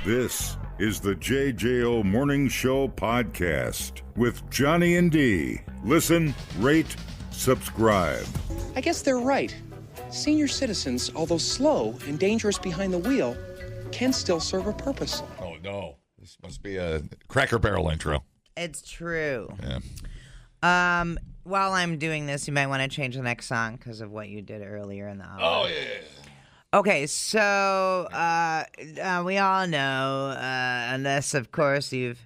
This is the JJO Morning Show podcast with Johnny and D. Listen, rate, subscribe. I guess they're right. Senior citizens, although slow and dangerous behind the wheel, can still serve a purpose. Oh, no. This must be a Cracker Barrel intro. It's true. Yeah. While I'm doing this, you might want to change the next song because of what you did earlier in the hour. Oh, yeah. Okay, so we all know, unless, of course, you've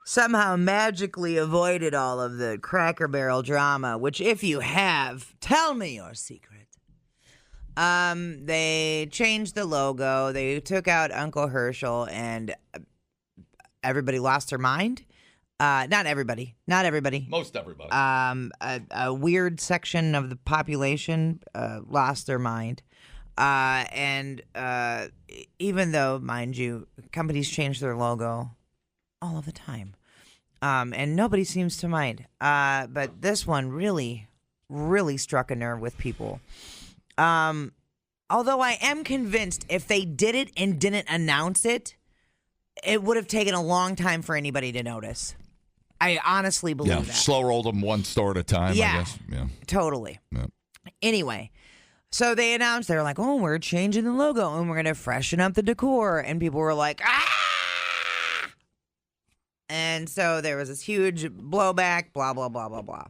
somehow magically avoided all of the Cracker Barrel drama, which if you have, tell me your secret. They changed the logo. They took out Uncle Herschel, and everybody lost their mind. Not everybody. Most everybody. A weird section of the population lost their mind. And even though, mind you, companies change their logo all of the time, and nobody seems to mind. But this one really, really struck a nerve with people. Although I am convinced if they did it and didn't announce it, it would have taken a long time for anybody to notice. I honestly believe that. Slow rolled them one store at a time, I guess. Yeah, totally. Yeah. Anyway, so they announced, they're like, oh, we're changing the logo and we're going to freshen up the decor. And people were like, ah! And so there was this huge blowback, blah, blah, blah, blah, blah.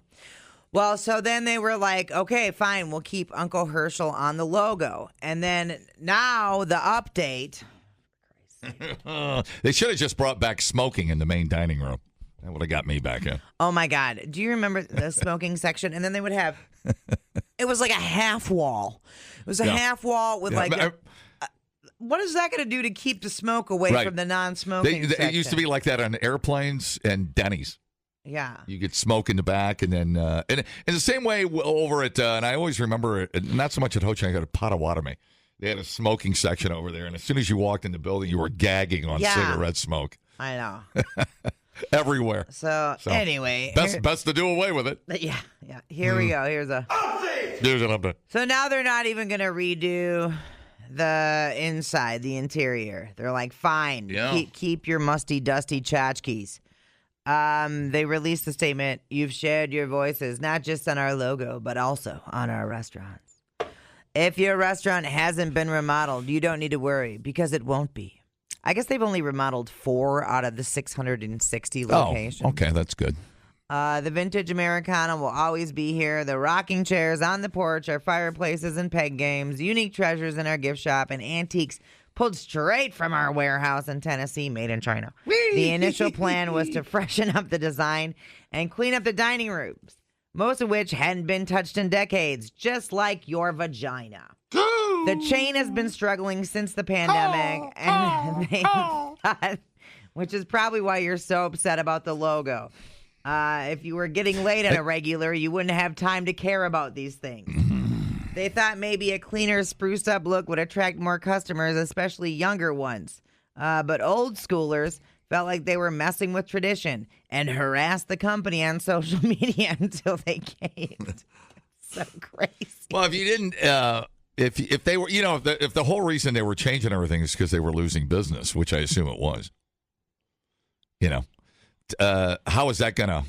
Well, so then they were like, okay, fine, we'll keep Uncle Herschel on the logo. And then now the update. They should have just brought back smoking in the main dining room. That would have got me back in. Oh, my God. Do you remember the smoking section? And then they would have, it was like a half wall. It was a half wall with what is that going to do to keep the smoke away from the non-smoking section? It used to be like that on airplanes and Denny's. Yeah. You could smoke in the back, and then and in the same way over at, and I always remember it, not so much at Ho Chi Minh, at Potawatomi. They had a smoking section over there, and as soon as you walked in the building, you were gagging on cigarette smoke. I know. Everywhere. So anyway. Best to do away with it. Yeah. Here we go. Here's an update. So now they're not even going to redo the inside, the interior. They're like, fine, keep your musty, dusty tchotchkes. They released a statement, you've shared your voices, not just on our logo, but also on our restaurants. If your restaurant hasn't been remodeled, you don't need to worry, because it won't be. I guess they've only remodeled 4 out of the 660 locations. Oh, okay, that's good. The vintage Americana will always be here. The rocking chairs on the porch, our fireplaces and peg games, unique treasures in our gift shop, and antiques pulled straight from our warehouse in Tennessee, made in China. The initial plan was to freshen up the design and clean up the dining rooms, most of which hadn't been touched in decades, just like your vagina. The chain has been struggling since the pandemic, which is probably why you're so upset about the logo. If you were getting late on a regular, you wouldn't have time to care about these things. They thought maybe a cleaner, spruced up look would attract more customers, especially younger ones. But old schoolers felt like they were messing with tradition and harassed the company on social media until they caved. So crazy. Well, if you didn't, if they were, if the whole reason they were changing everything is because they were losing business, which I assume it was, how's that gonna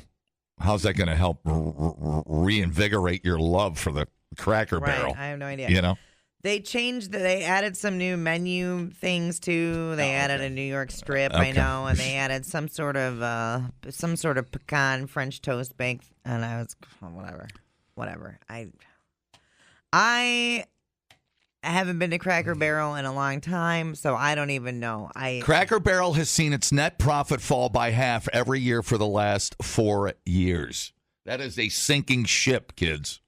help reinvigorate your love for the Cracker Barrel? I have no idea. They changed. They added some new menu things too. They added a New York strip, I know, and they added some sort of pecan French toast baked. And I was whatever. I haven't been to Cracker Barrel in a long time, so I don't even know. Cracker Barrel has seen its net profit fall by half every year for the last 4 years. That is a sinking ship, kids.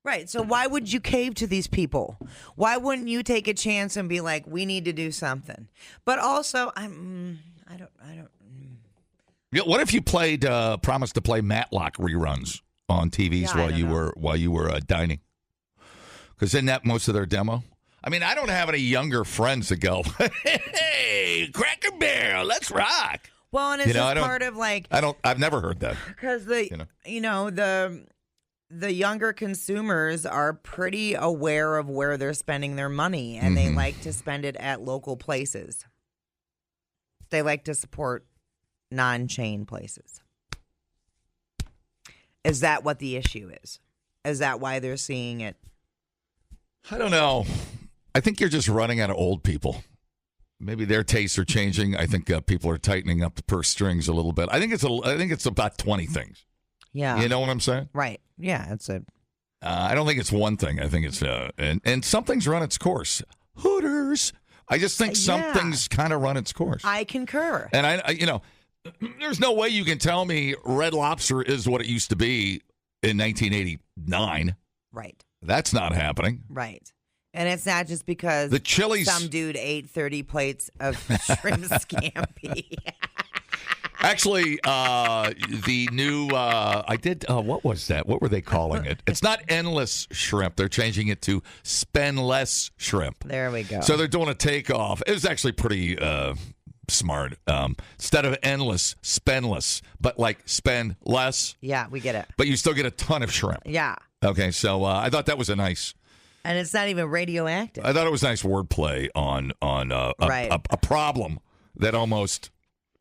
Right. So why would you cave to these people? Why wouldn't you take a chance and be like, we need to do something? But also, I don't. What if you promised to play Matlock reruns on TVs while you were dining? Because isn't that most of their demo? I mean, I don't have any younger friends that go, hey, Cracker Barrel, let's rock. Well, and it's just part of like... I've never heard that. Because the younger consumers are pretty aware of where they're spending their money, and they like to spend it at local places. They like to support non-chain places. Is that what the issue is? Is that why they're seeing it? I don't know. I think you're just running out of old people. Maybe their tastes are changing. I think people are tightening up the purse strings a little bit. I think it's about 20 things. Yeah. You know what I'm saying? Right. Yeah, it's a... I don't think it's one thing. I think it's and something's run its course. Hooters. I just think something's kind of run its course. I concur. And I there's no way you can tell me Red Lobster is what it used to be in 1989. Right. That's not happening. Right. And it's not just because the Chili's some dude ate 30 plates of shrimp scampi. Actually, the new, what was that? What were they calling it? It's not endless shrimp. They're changing it to spend less shrimp. There we go. So they're doing a takeoff. It was actually pretty smart. Instead of endless, spendless, but like spend less. Yeah, we get it. But you still get a ton of shrimp. Yeah. Okay, so I thought that was a nice. And it's not even radioactive. I thought it was nice wordplay on a problem that almost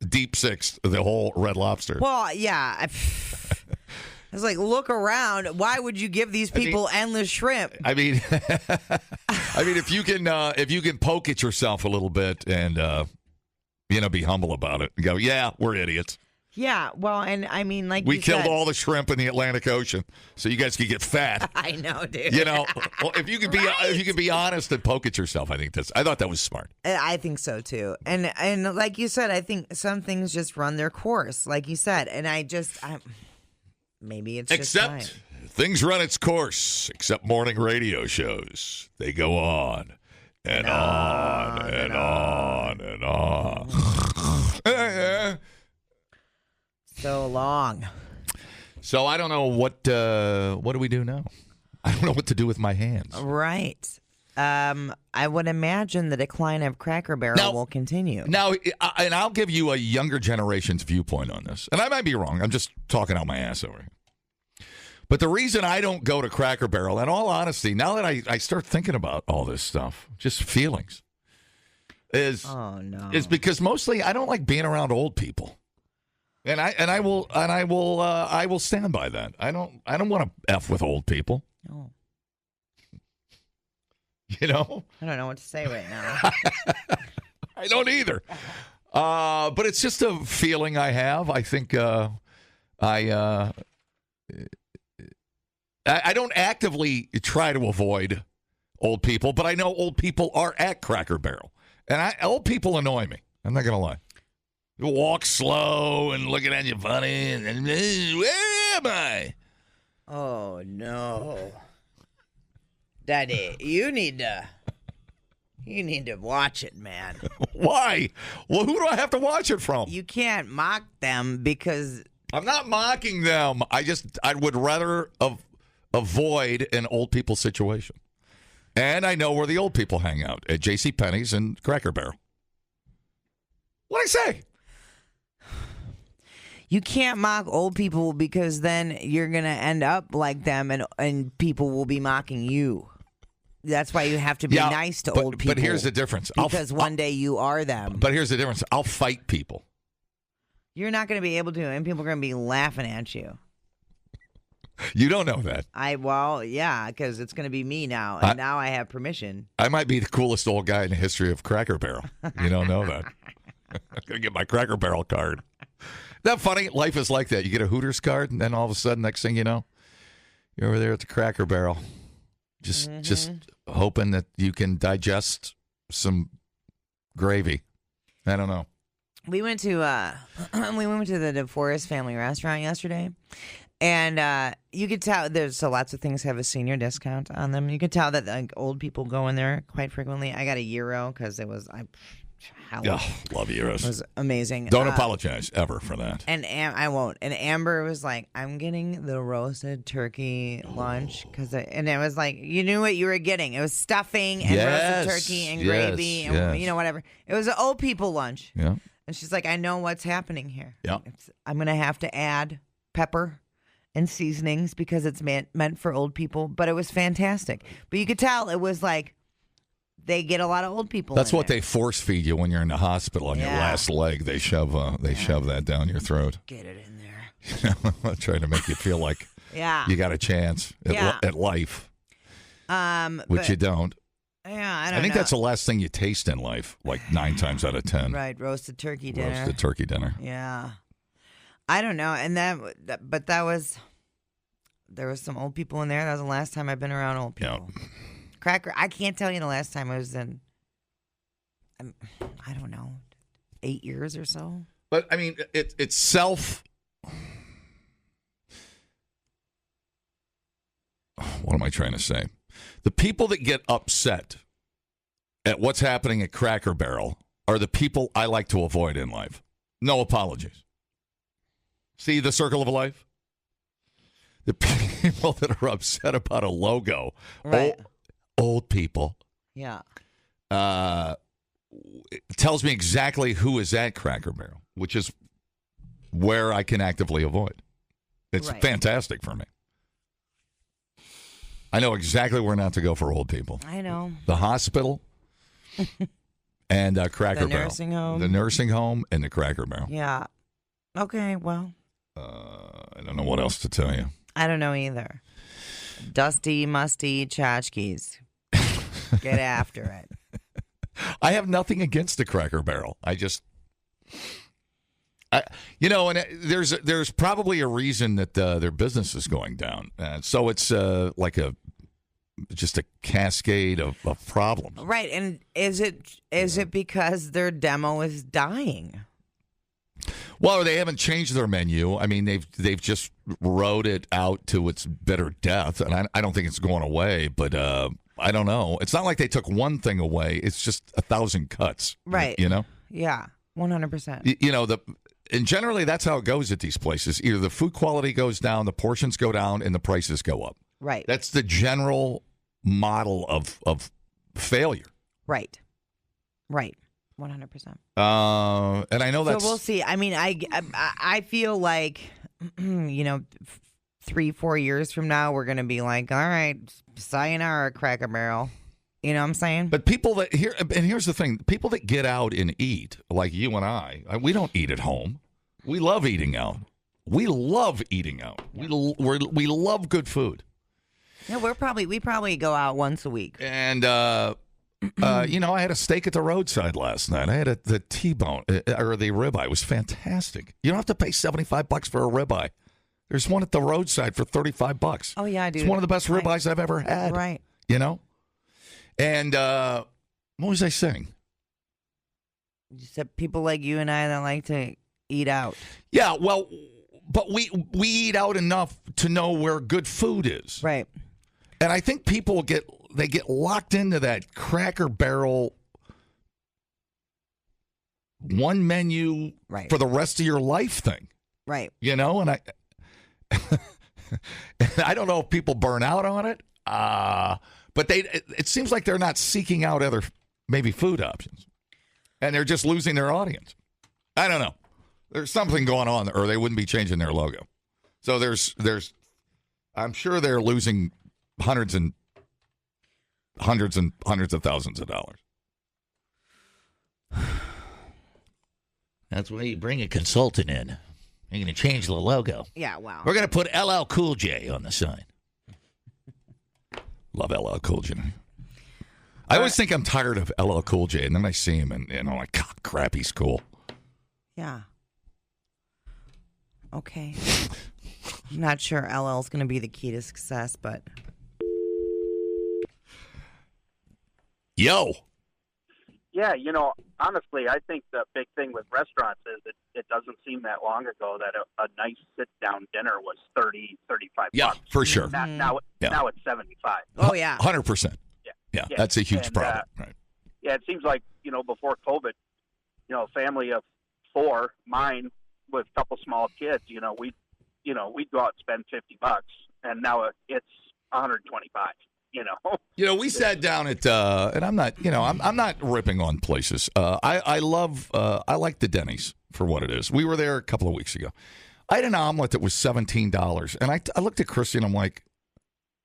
deep sixed the whole Red Lobster. Well, yeah. It's like, look around. Why would you give these people endless shrimp? I mean, if you can poke at yourself a little bit and be humble about it and go, yeah, we're idiots. Yeah, well, and I mean, like we you killed said, all the shrimp in the Atlantic Ocean, so you guys could get fat. I know, dude. Well, if you could be honest and poke at yourself, I thought that was smart. I think so too, and like you said, I think some things just run their course, like you said, and maybe it's just time. Things run its course, except morning radio shows. They go on and on and on and on. So long. So I don't know what do we do now? I don't know what to do with my hands. Right. I would imagine the decline of Cracker Barrel will continue. Now, and I'll give you a younger generation's viewpoint on this. And I might be wrong. I'm just talking out my ass over here. But the reason I don't go to Cracker Barrel, in all honesty, now that I start thinking about all this stuff, just feelings, is because mostly I don't like being around old people. And I will stand by that. I don't want to F with old people. No. You know? I don't know what to say right now. I don't either. But it's just a feeling I have. I think I don't actively try to avoid old people, but I know old people are at Cracker Barrel. And old people annoy me. I'm not going to lie. Walk slow and looking at you funny, and then, where am I? Oh, no. Daddy, you need to watch it, man. Why? Well, who do I have to watch it from? You can't mock them because... I'm not mocking them. I would rather avoid an old people situation. And I know where the old people hang out, at JCPenney's and Cracker Barrel. What'd I say? You can't mock old people because then you're going to end up like them and people will be mocking you. That's why you have to be nice to old people. But here's the difference. Because one day you are them. But here's the difference. I'll fight people. You're not going to be able to, and people are going to be laughing at you. You don't know that. Because it's going to be me now, and now I have permission. I might be the coolest old guy in the history of Cracker Barrel. You don't know that. I'm going to get my Cracker Barrel card. Isn't that funny? Life is like that. You get a Hooters card, and then all of a sudden, next thing you know, you're over there at the Cracker Barrel, just hoping that you can digest some gravy. I don't know. We went to the DeForest family restaurant yesterday, and you could tell there's lots of things have a senior discount on them. You could tell that like old people go in there quite frequently. I got a gyro because it was love gyros. It was amazing. Don't apologize ever for that. And I won't. And Amber was like, "I'm getting the roasted turkey lunch and it was like you knew what you were getting. It was stuffing and roasted turkey and gravy and whatever. It was an old people lunch. Yeah. And she's like, I know what's happening here. Yeah. I'm gonna have to add pepper and seasonings because it's meant for old people. But it was fantastic. But you could tell it was like they get a lot of old people. That's in what there. they force feed you when you're in the hospital on your last leg. They shove that down your throat. Get it in there. Trying to make you feel like you got a chance at life, which you don't. Yeah, I think know. that's the last thing you taste in life, like 9 times out of 10. Right, roasted turkey dinner. Roasted turkey dinner. Yeah, I don't know, and but there was some old people in there. That was the last time I've been around old people. Yeah. Cracker. I can't tell you the last time I was in. I don't know, 8 years or so. But I mean, it's self. What am I trying to say? The people that get upset at what's happening at Cracker Barrel are the people I like to avoid in life. No apologies. See the circle of life? The people that are upset about a logo, Right. old people. Yeah. It tells me exactly who is at Cracker Barrel, which is where I can actively avoid. It's fantastic for me. I know exactly where not to go for old people. I know. The hospital and Cracker Barrel. The nursing home. The nursing home and the Cracker Barrel. Yeah. Okay, well. I don't know what else to tell you. I don't know either. Dusty, musty tchotchkes. Get after it. I have nothing against the Cracker Barrel. There's probably a reason that their business is going down. So it's like just a cascade of problems. Right, and is it because their demo is dying? Well, they haven't changed their menu. I mean, they've just wrote it out to its bitter death, and I don't think it's going away. But I don't know. It's not like they took one thing away. It's just 1,000 cuts. Right. You know. Yeah, 100%. And generally that's how it goes at these places. Either the food quality goes down, the portions go down, and the prices go up. Right. That's the general model of failure. Right. 100%. And I know that's. So we'll see. I mean, I feel like, 3-4 years from now, we're going to be like, all right, sayonara, Cracker Barrel. You know what I'm saying? But people that here's the thing: people that get out and eat, like you and I, we don't eat at home. We love eating out. We love eating out. We love good food. Yeah, we probably go out once a week. And I had a steak at the roadside last night. I had the T-bone or the ribeye. It was fantastic. You don't have to pay $75 for a ribeye. There's one at the roadside for $35. Oh yeah, dude. It's one of the best ribeyes I've ever had. Right. You know. And what was I saying? You said people like you and I that like to eat out. Yeah, well, but we eat out enough to know where good food is. Right. And I think people get locked into that Cracker Barrel one menu for the rest of your life thing. Right. You know, and I don't know if people burn out on it. But it seems like they're not seeking out other maybe food options. And they're just losing their audience. I don't know. There's something going on, or they wouldn't be changing their logo. So there's I'm sure they're losing hundreds of thousands of dollars. That's why you bring a consultant in. You're going to change the logo. Yeah, wow. We're going to put LL Cool J on the sign. Love LL Cool J. I always think I'm tired of LL Cool J, and then I see him, and I'm like, God, crap, he's cool. Yeah. Okay. I'm not sure LL's going to be the key to success, but. Yo. Yeah, honestly, I think the big thing with restaurants is it doesn't seem that long ago that a nice sit-down dinner was $30, $35. Yeah, for sure. Now it's $75. Oh, yeah. 100%. Yeah, that's a huge problem. Right. Yeah, it seems like, before COVID, a family of 4, mine with a couple small kids, we'd go out and spend $50, and now it's $125. We sat down at, and I'm not, I'm not ripping on places. I like the Denny's for what it is. We were there a couple of weeks ago. I had an omelet that was $17, and I looked at Christy and I'm like,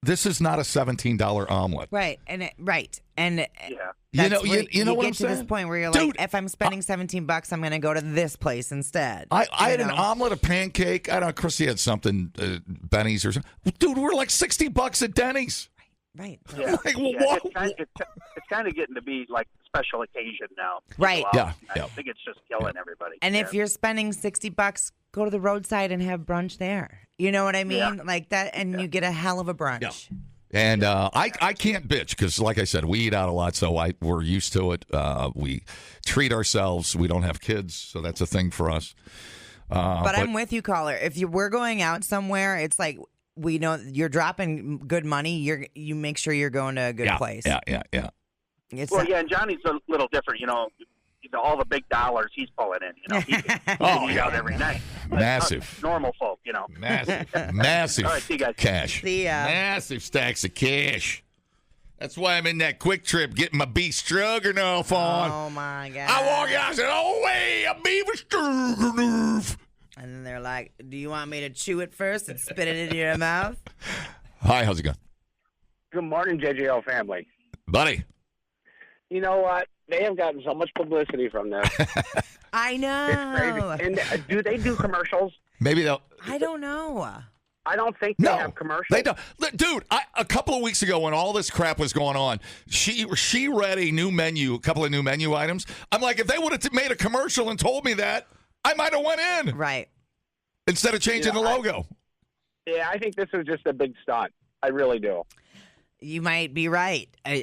this is not a $17 omelet. Right, and You know where what you I'm get to saying? this point where you're Dude, like, if I'm spending $17, I'm going to go to this place instead. I had You an know? omelet, a pancake. I don't know, Chrissy had something, Benny's or something. Dude, we're like $60 at Denny's. Right. Yeah. Like, Yeah, what? it's kind of getting to be like a special occasion now. Right. People Yeah, I yeah. think it's just killing everybody. And if Yeah. you're spending $60, go to the roadside and have brunch there. You know what I mean? Yeah. Like that, and you get a hell of a brunch. Yeah. And I can't bitch because, like I said, we eat out a lot, so we're used to it. We treat ourselves. We don't have kids, so that's a thing for us. But I'm with you, caller. If we're going out somewhere, it's like we know you're dropping good money. You make sure you're going to a good place. Yeah. It's Well, not- yeah, and Johnny's a little different. All the big dollars he's pulling in. He can eat out every night. But Massive. normal folk, Massive All right, see you guys. cash. See ya. Massive stacks of cash. That's why I'm in that quick trip getting my beef stroganoff on. Oh my god! I walk out and said, "Oh, wait, a beef stroganoff." And then they're like, "Do you want me to chew it first and spit it into your mouth?" Hi, how's it going? Good morning, JJO family. Buddy. You know what? They have gotten so much publicity from this. I It's know. crazy. And do they do commercials? Maybe they'll. I don't know. I don't think they No, have commercials. they don't. Look, dude, a couple of weeks ago when all this crap was going on, she read a couple of new menu items. I'm like, if they would have made a commercial and told me that, I might have went in Right. instead of changing the logo. Yeah, I think this was just a big stunt. I really do. You might be right. I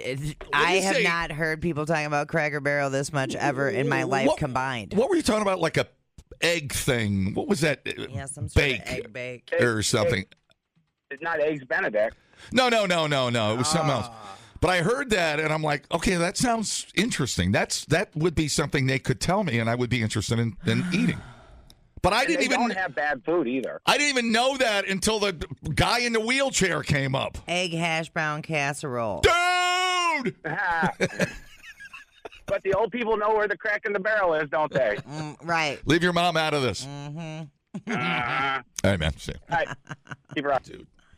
you have say? not heard people talking about Cracker Barrel this much ever in my life combined. What were you talking about? Like a egg thing? What was that? Yeah, some sort bake of egg bake. or something? It's not Eggs Benedict. No. It was something else. But I heard that, and I'm like, okay, that sounds interesting. That would be something they could tell me, and I would be interested in eating. But I They didn't don't even have bad food either. I didn't even know that until the guy in the wheelchair came up. Egg hash brown casserole. Dude! But the old people know where the crack in the barrel is, don't they? Right. Leave your mom out of this. Mm-hmm. All right, man. See. All right. Keep it up.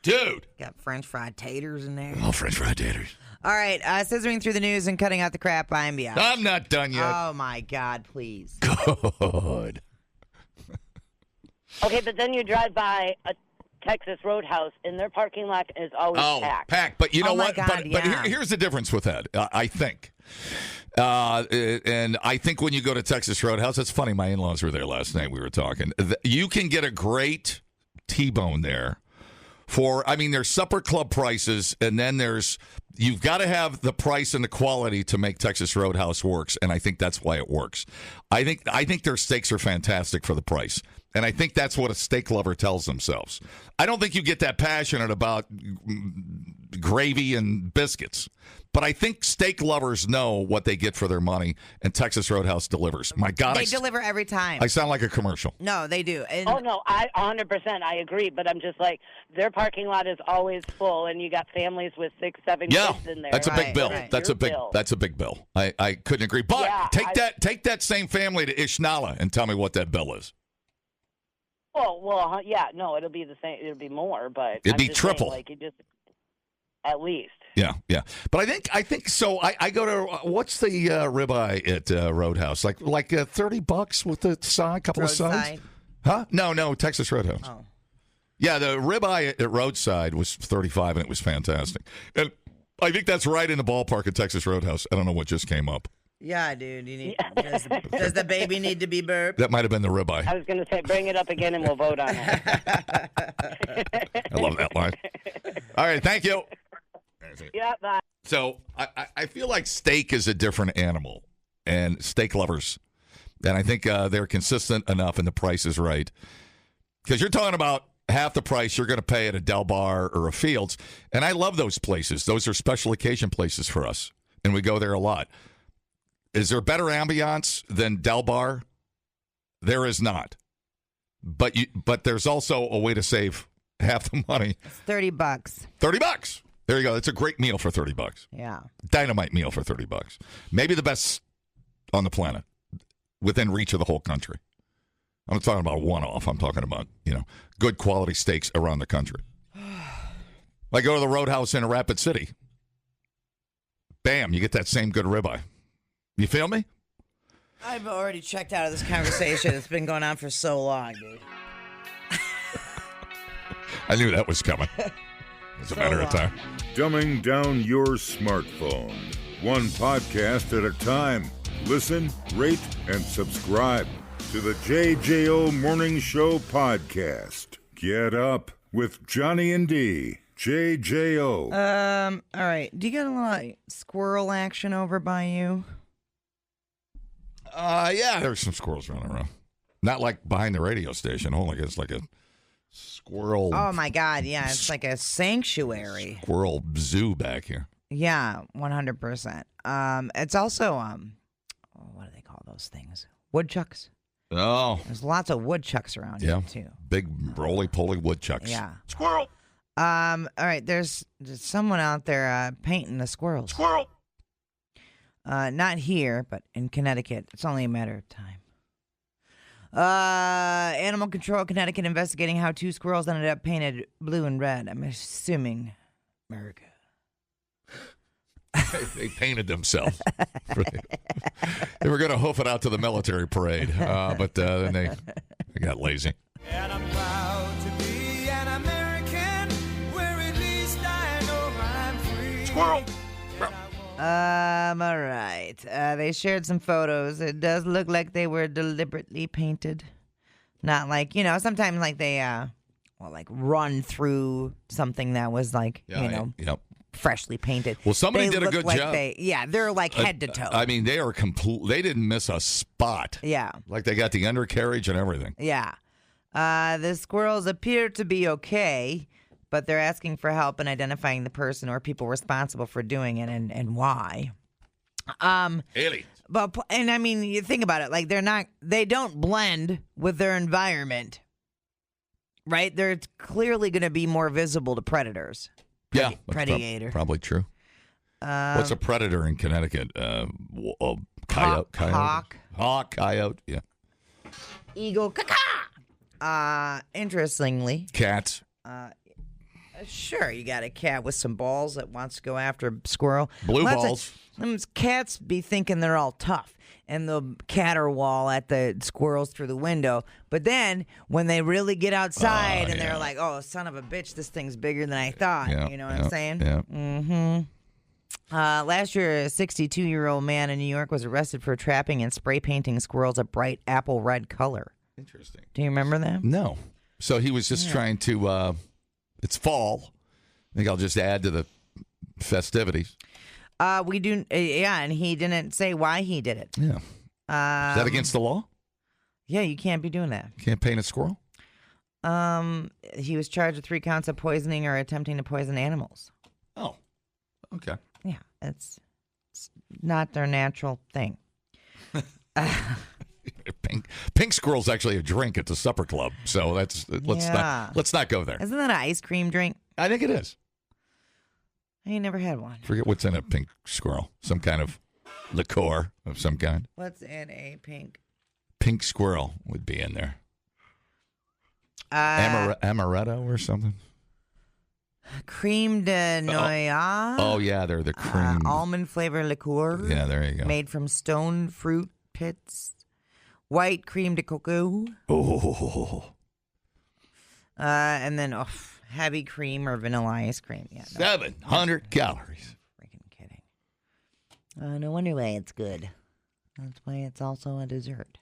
Dude. Got French fried taters in there. Oh, French fried taters. All right. Scissoring through the news and cutting out the crap. I'm beyond. I'm not done yet. Oh my God! Please. Good. Okay, but then you drive by a Texas Roadhouse, and their parking lot is always packed. But you know Oh, my what? God, but yeah. here's the difference with that, I think. And I think when you go to Texas Roadhouse, it's funny. My in-laws were there last night. We were talking. You can get a great T-bone there there's supper club prices, and then you've got to have the price and the quality to make Texas Roadhouse works, and I think that's why it works. I think their steaks are fantastic for the price, and I think that's what a steak lover tells themselves. I don't think you get that passionate about gravy and biscuits, but I think steak lovers know what they get for their money, and Texas Roadhouse delivers. My God, They deliver every time. I sound like a commercial. No, they do. And Oh, no, I 100% I agree, but I'm just like, their parking lot is always full, and you got families with 6, 7 Yeah, kids in there. that's a big Right, bill. right. That's Your a big. bill. That's a big bill. I couldn't agree. But Yeah, take that same family to Ishnala and tell me what that bill is. Well, yeah, no, it'll be the same. It'll be more, but It'd I'm be just triple. Saying, like, you just at least. Yeah. But I think so. I go to what's the ribeye at Roadhouse? Like $30 with the side, couple of sides. roadside. Huh? No, Texas Roadhouse. Oh. Yeah, the ribeye at Roadside was $35, and it was fantastic. And I think that's right in the ballpark at Texas Roadhouse. I don't know what just came up. Yeah, dude. You need. Does the baby need to be burped? That might have been the ribeye. I was going to say, bring it up again, and we'll vote on it. I love that line. All right, thank you. Yeah, bye. So I feel like steak is a different animal, and steak lovers, and I think they're consistent enough, and the price is right. Because you're talking about half the price you're going to pay at a Del Bar or a Fields, and I love those places. Those are special occasion places for us, and we go there a lot. Is there better ambiance than Del Bar? There is not. But there's also a way to save half the money. It's $30. $30. There you go. It's a great meal for $30. Yeah. Dynamite meal for $30. Maybe the best on the planet, within reach of the whole country. I'm not talking about one-off. I'm talking about, good quality steaks around the country. I go to the Roadhouse in Rapid City. Bam, you get that same good ribeye. You feel me? I've already checked out of this conversation. It's been going on for so long, dude. I knew that was coming. It's a matter of time. Dumbing down your smartphone. One podcast at a time. Listen, rate, and subscribe to the JJO Morning Show podcast. Get up with Johnny and D. JJO. All right. Do you get a lot of squirrel action over by you? Yeah, there's some squirrels running around. Not like behind the radio station. Only it's like a squirrel. Oh my God! Yeah, it's like a sanctuary. Squirrel zoo back here. Yeah, 100%. It's also what do they call those things? Woodchucks. Oh, There's lots of woodchucks around here too. Big roly-poly woodchucks. Yeah. Squirrel. All right. There's someone out there painting the squirrels. Squirrel. Not here, but in Connecticut. It's only a matter of time. Animal Control Connecticut investigating how 2 squirrels ended up painted blue and red. I'm assuming America. They painted themselves. They were going to hoof it out to the military parade, but then they got lazy. And I'm proud to be an American, where at least I know I'm free. Squirrel. All right. They shared some photos. It does look like they were deliberately painted. Not like, sometimes like they, like run through something that was like, Yep. freshly painted. Well, somebody They did a look good like job. They're like head to toe. I mean, they are complete. They didn't miss a spot. Yeah. Like they got the undercarriage and everything. Yeah. The squirrels appear to be okay, but they're asking for help in identifying the person or people responsible for doing it and why. Aliens. And I mean, you think about it, like they don't blend with their environment, right? They're clearly going to be more visible to predators. Yeah. Predator. Probably true. What's a predator in Connecticut? Coyote. Hawk, coyote, yeah. Eagle, interestingly. Cats. Sure, you got a cat with some balls that wants to go after a squirrel. Blue balls. Them cats be thinking they're all tough, and they'll caterwaul at the squirrels through the window. But then when they really get outside and they're like, "Oh, son of a bitch, this thing's bigger than I thought." You know what I'm saying? Yeah. Mm-hmm. Last year, a 62-year-old man in New York was arrested for trapping and spray painting squirrels a bright apple red color. Interesting. Do you remember that? No. So he was just trying to. It's fall. I think I'll just add to the festivities. We do, and he didn't say why he did it. Yeah. Is that against the law? Yeah, you can't be doing that. Can't paint a squirrel? He was charged with 3 counts of poisoning or attempting to poison animals. Oh, okay. Yeah, it's not their natural thing. Pink squirrel's actually a drink at the supper club, so let's not go there. Isn't that an ice cream drink? I think it is. I ain't never had one. Forget what's in a pink squirrel. Some kind of liqueur of some kind. What's in a pink? Pink squirrel would be in there. Amaretto or something. Creme de noix. Oh yeah, they're the cream. Almond flavor liqueur. Yeah, there you go. Made from stone fruit pits. White cream de cocoa. Oh. And then heavy cream or vanilla ice cream. Yeah, 700 calories. Freaking kidding. No wonder why it's good. That's why it's also a dessert.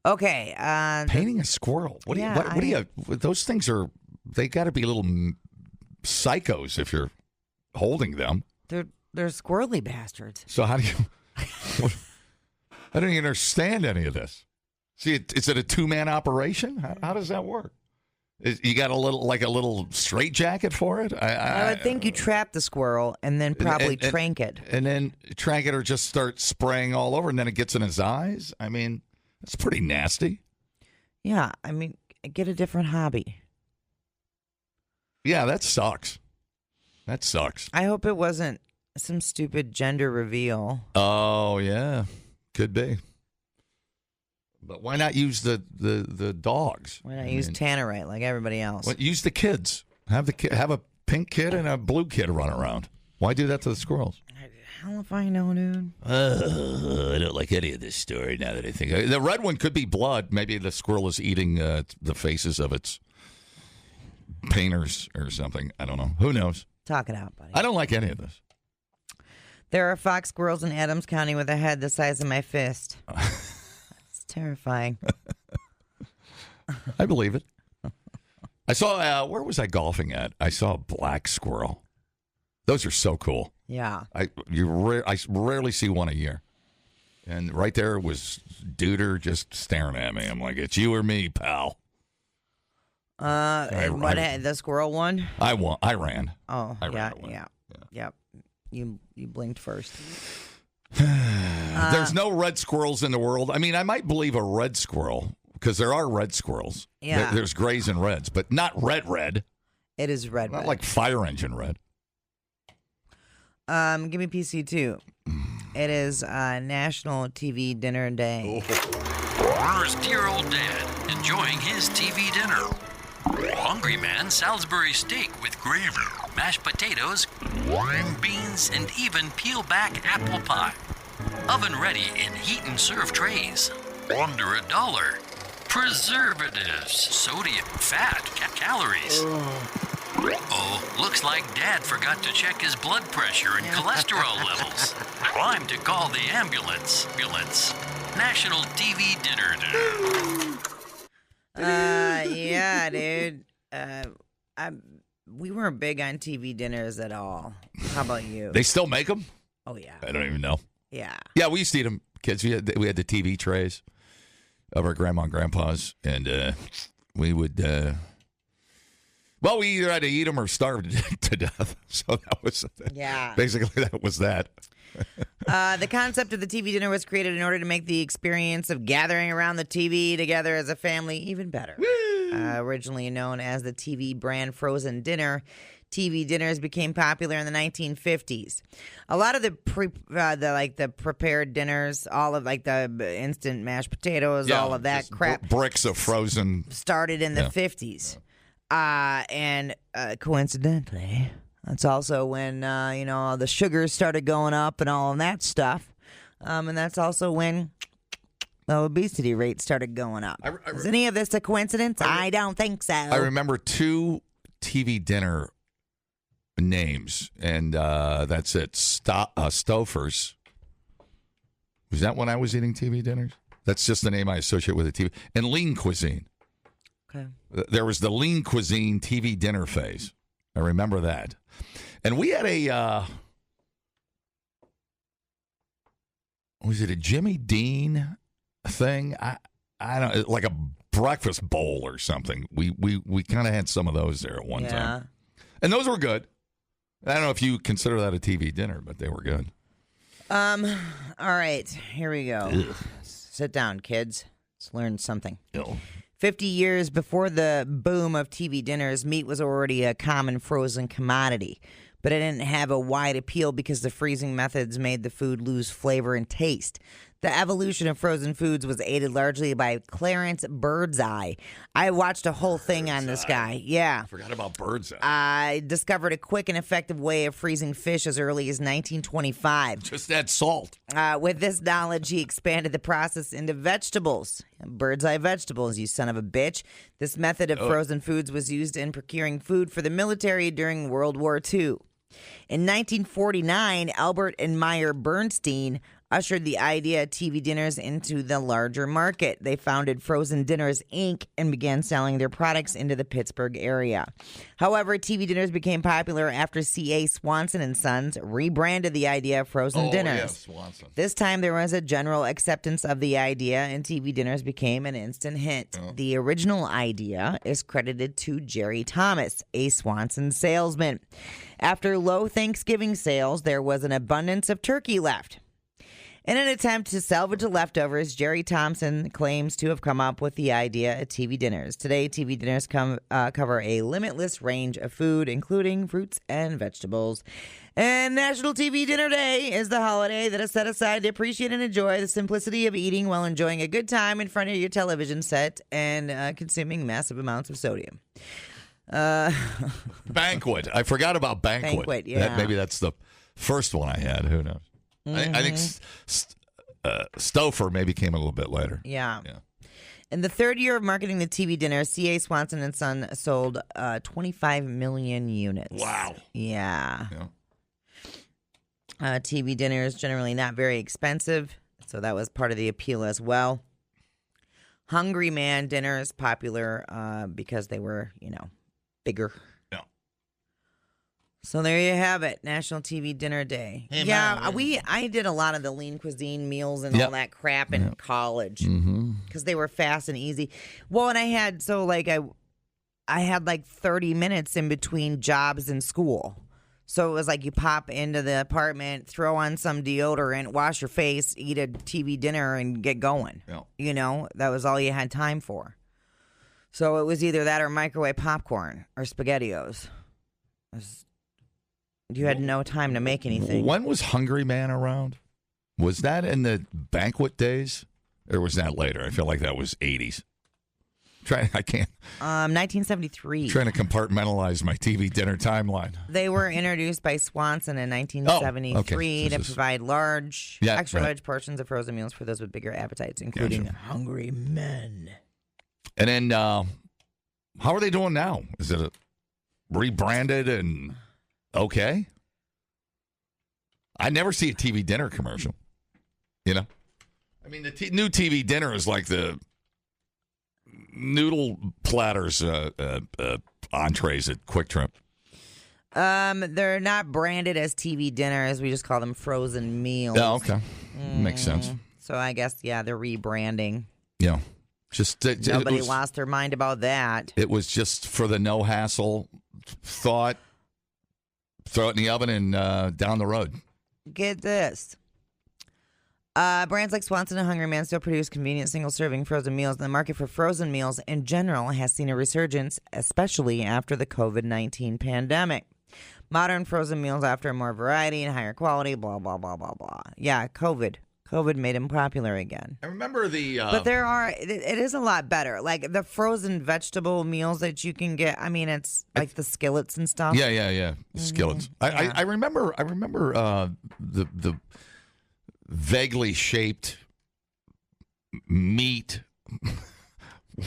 Okay. Painting a squirrel. What do you? Those things are. They got to be little psychos if you're holding them. They're squirrely bastards. So how do you? I don't even understand any of this. See, is it a 2-man operation? How does that work? You got a little straitjacket for it? I would think you trap the squirrel and then probably trank it. And then trank it or just start spraying all over and then it gets in his eyes? I mean, that's pretty nasty. Yeah, I mean, get a different hobby. Yeah, that sucks. That sucks. I hope it wasn't some stupid gender reveal. Oh, yeah. Could be. But why not use the dogs? Why not use Tannerite like everybody else? Well, use the kids. Have a pink kid and a blue kid run around. Why do that to the squirrels? Hell if I know, dude. I don't like any of this story now that I think. The red one could be blood. Maybe the squirrel is eating the faces of its painters or something. I don't know. Who knows? Talk it out, buddy. I don't like any of this. There are fox squirrels in Adams County with a head the size of my fist. It's terrifying. I believe it. I saw, where was I golfing at? I saw a black squirrel. Those are so cool. Yeah. I rarely see one a year. And right there was Duder just staring at me. I'm like, it's you or me, pal. The squirrel one? I ran. Oh, I ran yeah. Yep. You blinked first. There's no red squirrels in the world. I mean, I might believe a red squirrel because there are red squirrels. Yeah. There's grays and reds, but not red. It is red. Not like fire engine red. Give me PC2. It is National TV Dinner Day. Where's dear old dad enjoying his TV dinner? Hungry man Salisbury steak with gravy, mashed potatoes, green beans, and even peel back apple pie. Oven ready in heat and serve trays. Under $1. Preservatives, sodium, fat, calories. Oh, looks like Dad forgot to check his blood pressure and cholesterol levels. Time to call the ambulance. National TV Dinner Day. Yeah, dude. We weren't big on TV dinners at all. How about you? They still make them? Oh, yeah. I don't even know. Yeah. Yeah, we used to eat them. Kids, we had the TV trays of our grandma and grandpa's, and we would... Well, we either had to eat them or starve to death. So that was basically that was that. The concept of the TV dinner was created in order to make the experience of gathering around the TV together as a family even better. Originally known as the TV brand Frozen Dinner, TV dinners became popular in the 1950s. A lot of the prepared dinners, all of like the instant mashed potatoes, all of that crap, bricks of frozen, started in the 50s. And coincidentally, that's also when, the sugars started going up and all of that stuff. And that's also when the obesity rate started going up. Is any of this a coincidence? I don't think so. I remember 2 TV dinner names, and that's it. Stouffer's. Was that when I was eating TV dinners? That's just the name I associate with the TV. And Lean Cuisine. Okay. There was the Lean Cuisine TV dinner phase. I remember that. And we had was it a Jimmy Dean thing? I don't, like a breakfast bowl or something. We kind of had some of those there at one time. And those were good. I don't know if you consider that a TV dinner, but they were good. All right, here we go. Ugh. Sit down, kids. Let's learn something. Ew. 50 years before the boom of TV dinners, meat was already a common frozen commodity. But it didn't have a wide appeal because the freezing methods made the food lose flavor and taste. The evolution of frozen foods was aided largely by Clarence Birdseye. I watched a whole thing on this guy. Yeah. I forgot about Birdseye. I discovered a quick and effective way of freezing fish as early as 1925. Just add salt. With this knowledge, he expanded the process into vegetables. Birdseye vegetables, you son of a bitch. This method of frozen foods was used in procuring food for the military during World War II. In 1949, Albert and Meyer Bernstein ushered the idea of TV dinners into the larger market. They founded Frozen Dinners, Inc. and began selling their products into the Pittsburgh area. However, TV dinners became popular after C.A. Swanson & Sons rebranded the idea of frozen dinners. Yes, Swanson. This time, there was a general acceptance of the idea, and TV dinners became an instant hit. The original idea is credited to Jerry Thomas, a Swanson salesman. After low Thanksgiving sales, there was an abundance of turkey left. In an attempt to salvage the leftovers, Jerry Thompson claims to have come up with the idea of TV dinners. Today, TV dinners cover a limitless range of food, including fruits and vegetables. And National TV Dinner Day is the holiday that is set aside to appreciate and enjoy the simplicity of eating while enjoying a good time in front of your television set and consuming massive amounts of sodium. Banquet. I forgot about Banquet. Banquet, yeah. Maybe that's the first one I had. Who knows? I think Stouffer maybe came a little bit later. Yeah. In the third year of marketing the TV dinner, C.A. Swanson and Son sold 25 million units. Wow. Yeah. TV dinner is generally not very expensive, so that was part of the appeal as well. Hungry Man dinner is popular because they were, bigger. Yeah. So there you have it, National TV Dinner Day. Hey, I did a lot of the lean cuisine meals and all that crap in college because they were fast and easy. Well, and I had I had like 30 minutes in between jobs and school. So it was like you pop into the apartment, throw on some deodorant, wash your face, eat a TV dinner, and get going. Yeah. That was all you had time for. So it was either that or microwave popcorn or SpaghettiOs. You had no time to make anything. When was Hungry Man around? Was that in the banquet days? Or was that later? I feel like that was 80s. I can't. 1973. Trying to compartmentalize my TV dinner timeline. They were introduced by Swanson in 1973 to provide extra large portions of frozen meals for those with bigger appetites, including hungry men. And then, how are they doing now? Is it rebranded and okay? I never see a TV dinner commercial. I mean, the new TV dinner is like the noodle platters, entrees at Quick Trip. They're not branded as TV dinners. We just call them frozen meals. Oh, okay. Makes sense. So I guess, they're rebranding. Yeah. Just Nobody lost their mind about that. It was just for the no hassle thought. Throw it in the oven and down the road. Get this. Brands like Swanson and Hungry Man still produce convenient single-serving frozen meals, and the market for frozen meals in general has seen a resurgence, especially after the COVID-19 pandemic. Modern frozen meals offer more variety and higher quality, blah, blah, blah, blah, blah. Yeah, COVID made them popular again. I remember But it is a lot better. Like the frozen vegetable meals that you can get, it's like the skillets and stuff. Yeah. Skillets. I remember the vaguely shaped meat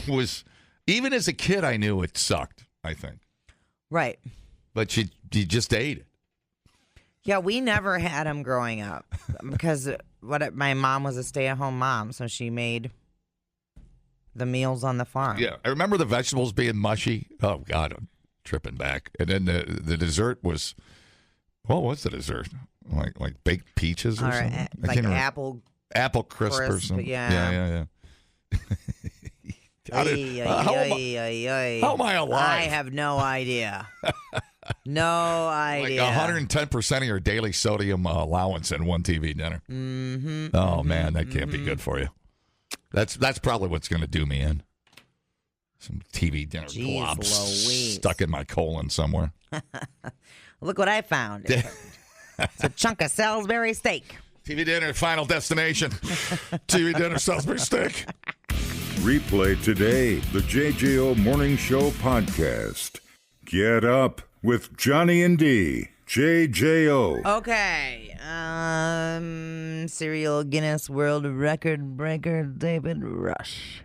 was, even as a kid, I knew it sucked, I think. Right. But you just ate it. Yeah, we never had them growing up because my mom was a stay-at-home mom, so she made the meals on the farm. Yeah, I remember the vegetables being mushy. Oh, God, I'm tripping back. And then the dessert was, what was the dessert? Like baked peaches or something? Like apple crisp or something. Yeah. How am I alive? I have no idea. No idea. Like 110% of your daily sodium allowance in one TV dinner. Mm-hmm. Oh, man, that can't be good for you. That's probably what's going to do me in. Some TV dinner globs stuck in my colon somewhere. Look what I found. It's a chunk of Salisbury steak. TV dinner, final destination. TV dinner, Salisbury steak. Replay today the JJO Morning Show podcast. Get up with Johnny and D. JJO. Okay. Serial Guinness World Record breaker David Rush,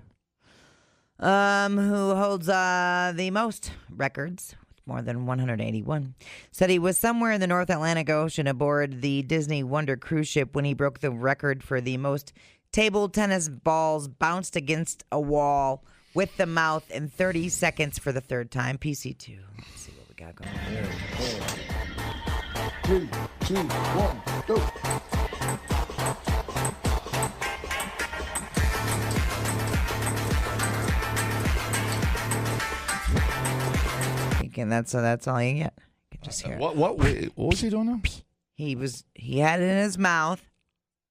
who holds the most records, more than 181, said he was somewhere in the North Atlantic Ocean aboard the Disney Wonder cruise ship when he broke the record for the most table tennis balls bounced against a wall with the mouth in 30 seconds for the third time. PC2. Let's see what we got going on. 3, 2, 1, go. And that's all you get. You can just hear what was he doing now? He had it in his mouth.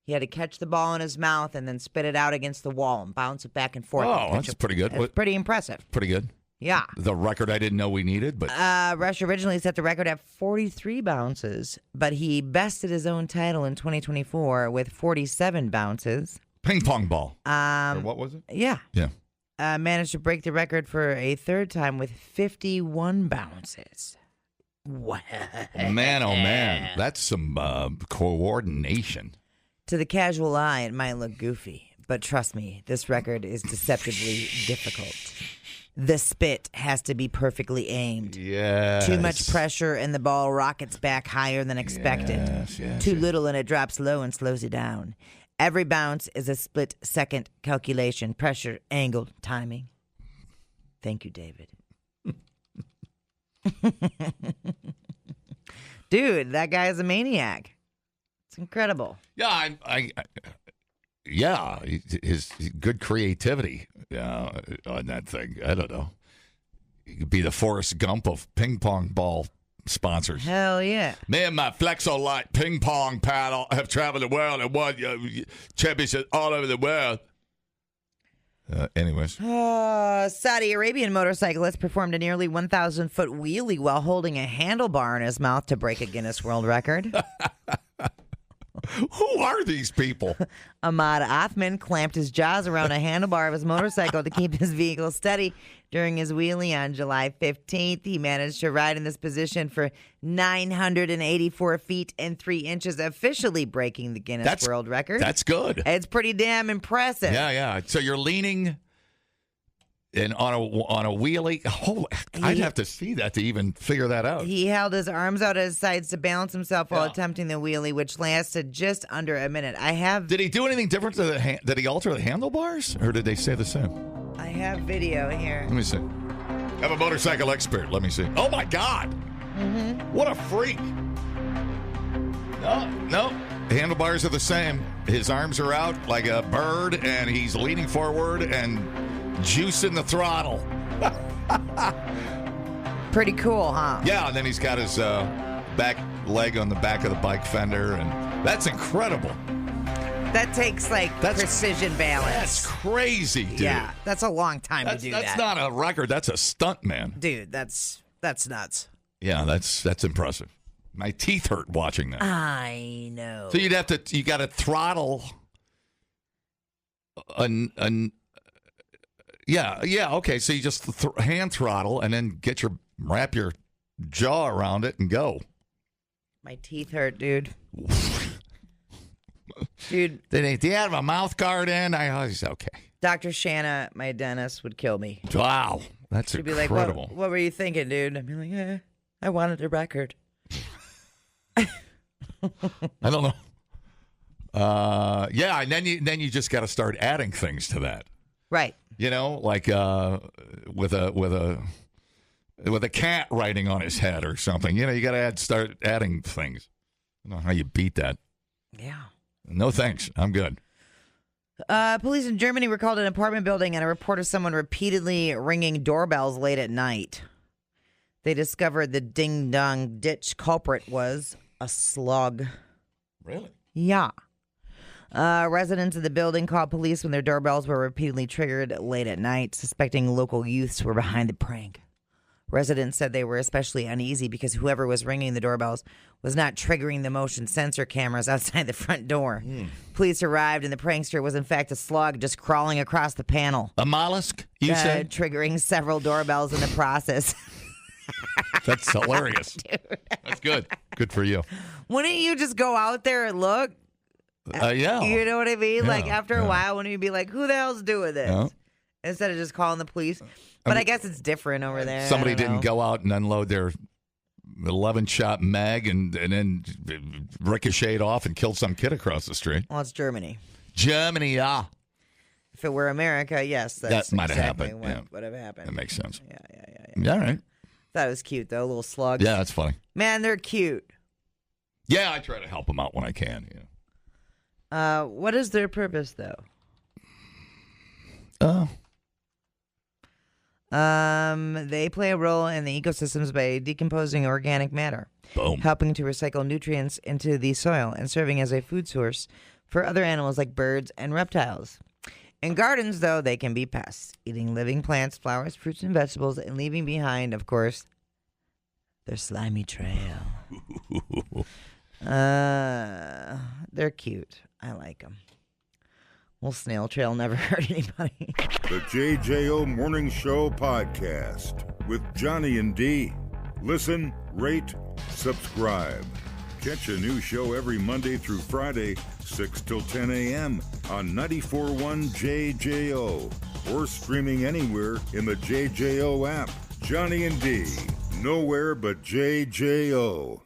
He had to catch the ball in his mouth and then spit it out against the wall and bounce it back and forth. Oh, that's pretty good. That's pretty impressive. Pretty good. Yeah. The record I didn't know we needed, but Rush originally set the record at 43 bounces, but he bested his own title in 2024 with 47 bounces. Ping pong ball. Or what was it? Yeah. Yeah. Managed to break the record for a third time with 51 bounces. Man, oh, man. That's some coordination. To the casual eye, it might look goofy, but trust me, this record is deceptively difficult. The spit has to be perfectly aimed. Yes. Too much pressure and the ball rockets back higher than expected. Yes, Too little and it drops low and slows you down. Every bounce is a split-second calculation. Pressure, angle, timing. Thank you, David. Dude, that guy is a maniac. It's incredible. Yeah, yeah, his good creativity on that thing. I don't know. He could be the Forrest Gump of ping pong ball sponsors. Hell yeah. Me and my Flexolite ping pong paddle have traveled the world and won championships all over the world. Anyways. Saudi Arabian motorcyclist performed a nearly 1,000-foot wheelie while holding a handlebar in his mouth to break a Guinness World Record. Who are these people? Ahmad Othman clamped his jaws around a handlebar of his motorcycle to keep his vehicle steady during his wheelie on July 15th. He managed to ride in this position for 984 feet and 3 inches, officially breaking the Guinness World Record. That's good. It's pretty damn impressive. Yeah. So you're leaning and on a wheelie. Oh, I'd have to see that to even figure that out. He held his arms out at his sides to balance himself while attempting the wheelie, which lasted just under a minute. Did he do anything different? Did he alter the handlebars, or did they stay the same? I have video here. Let me see. I'm a motorcycle expert. Let me see. Oh my God! Mm-hmm. What a freak! No. The handlebars are the same. His arms are out like a bird, and he's leaning forward and juicing the throttle. Pretty cool, huh? Yeah, and then he's got his back leg on the back of the bike fender, and that's incredible. That takes precision balance. That's crazy, dude. Yeah, that's a long time to do that. That's not a record. That's a stunt, man. Dude, that's nuts. Yeah, that's impressive. My teeth hurt watching that. I know. So you got to throttle Yeah, okay. So you just hand throttle and then wrap your jaw around it and go. My teeth hurt, dude. Dude. Do you have a mouth guard in? He's okay. Dr. Shanna, my dentist, would kill me. Wow. That's She'd incredible. Be like, what were you thinking, dude? I'd be like, I wanted a record. I don't know. Yeah, and then you just got to start adding things to that. Right. You know, like with a cat riding on his head or something. You know, you got to start adding things. I don't know how you beat that. Yeah. No thanks. I'm good. Police in Germany were called to an apartment building and a report of someone repeatedly ringing doorbells late at night. They discovered the ding-dong ditch culprit was a slug. Really? Yeah. Residents of the building called police when their doorbells were repeatedly triggered late at night, suspecting local youths were behind the prank. Residents said they were especially uneasy because whoever was ringing the doorbells was not triggering the motion sensor cameras outside the front door. Police arrived and the prankster was in fact a slug just crawling across the panel. A mollusk, you said? Triggering several doorbells in the process. That's hilarious. Dude. That's good. Good for you. Wouldn't you just go out there and look? Yeah. You know what I mean? Yeah, like after a while, wouldn't you be like, who the hell's doing this? Yeah. Instead of just calling the police. But I guess it's different over there. Somebody didn't go out and unload their 11-shot mag and then ricocheted off and killed some kid across the street. Well, it's Germany. Germany, yeah. If it were America, yes, that's that might have exactly happened. what would have happened. That makes sense. Yeah. All right. Thought it was cute, though. Little slugs. Yeah, that's funny. Man, they're cute. Yeah, I try to help them out when I can. Yeah. What is their purpose, though? They play a role in the ecosystems by decomposing organic matter, helping to recycle nutrients into the soil and serving as a food source for other animals like birds and reptiles. In gardens, though, they can be pests, eating living plants, flowers, fruits, and vegetables, and leaving behind, of course, their slimy trail. They're cute. I like them. Well, snail trail never hurt anybody. The JJO Morning Show podcast with Johnny and D. Listen, rate, subscribe. Catch a new show every Monday through Friday, 6 till 10 a.m. on 94.1 JJO or streaming anywhere in the JJO app. Johnny and D, nowhere but JJO.